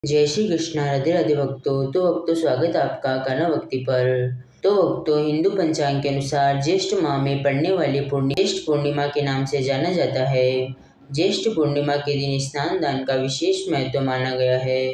जय श्री कृष्णा। राधे राधे भक्तों स्वागत है आपका गाना भक्ति पर। हिंदू पंचांग के अनुसार ज्येष्ठ माह में पड़ने वाली ज्येष्ठ पूर्णिमा के नाम से जाना जाता है। ज्येष्ठ पूर्णिमा के दिन स्नान दान का विशेष महत्व माना गया है।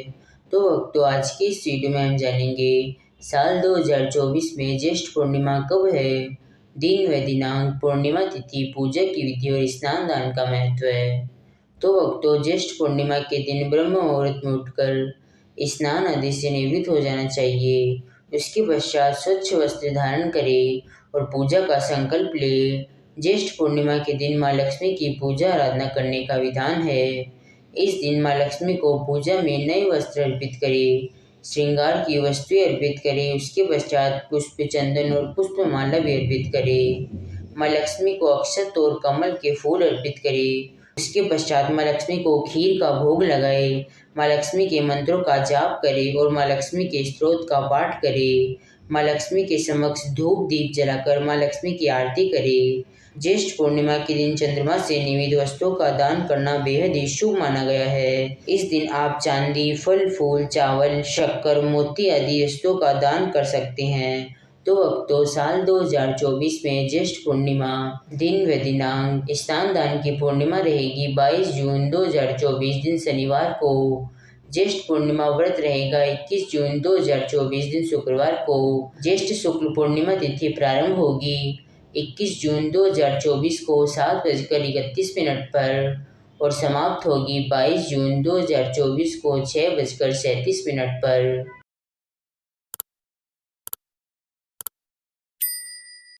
आज की इस वीडियो में हम जानेंगे साल 2024 में ज्येष्ठ पूर्णिमा कब है, दिन व दिनांक, पूर्णिमा तिथि, पूजा की विधि और स्नान दान का महत्व है। ज्येष्ठ पूर्णिमा के दिन ब्रह्म मुहूर्त में उठकर स्नान आदि से निवृत्त हो जाना चाहिए। उसके पश्चात स्वच्छ वस्त्र धारण करें और पूजा का संकल्प ले। ज्येष्ठ पूर्णिमा के दिन माँ लक्ष्मी की पूजा आराधना करने का विधान है। इस दिन माँ लक्ष्मी को पूजा में नए वस्त्र अर्पित करें, श्रृंगार की वस्तुएं अर्पित करें। उसके पश्चात पुष्प, चंदन और पुष्पमाला भी अर्पित करें। माँ लक्ष्मी को अक्षत और कमल के फूल अर्पित करें। उसके पश्चात माँ लक्ष्मी को खीर का भोग लगाए। माँ लक्ष्मी के मंत्रों का जाप करें और माँ लक्ष्मी के स्तोत्र का पाठ करें। माँ लक्ष्मी के समक्ष धूप दीप जलाकर माँ लक्ष्मी की आरती करें। ज्येष्ठ पूर्णिमा के दिन चंद्रमा से निर्मित वस्तुओं का दान करना बेहद ही शुभ माना गया है। इस दिन आप चांदी, फल फूल, चावल, शक्कर, मोती आदि वस्तुओं का दान कर सकते हैं। साल 2024 में ज्येष्ठ पूर्णिमा, दिन व दिनांक, स्नान दान की पूर्णिमा रहेगी 22 जून 2024 दिन शनिवार को। ज्येष्ठ पूर्णिमा व्रत रहेगा 21 जून 2024 दिन शुक्रवार को। ज्येष्ठ शुक्ल पूर्णिमा तिथि प्रारंभ होगी 21 जून 2024 को 7:31 पर और समाप्त होगी 22 जून 2024 को 6:37 पर।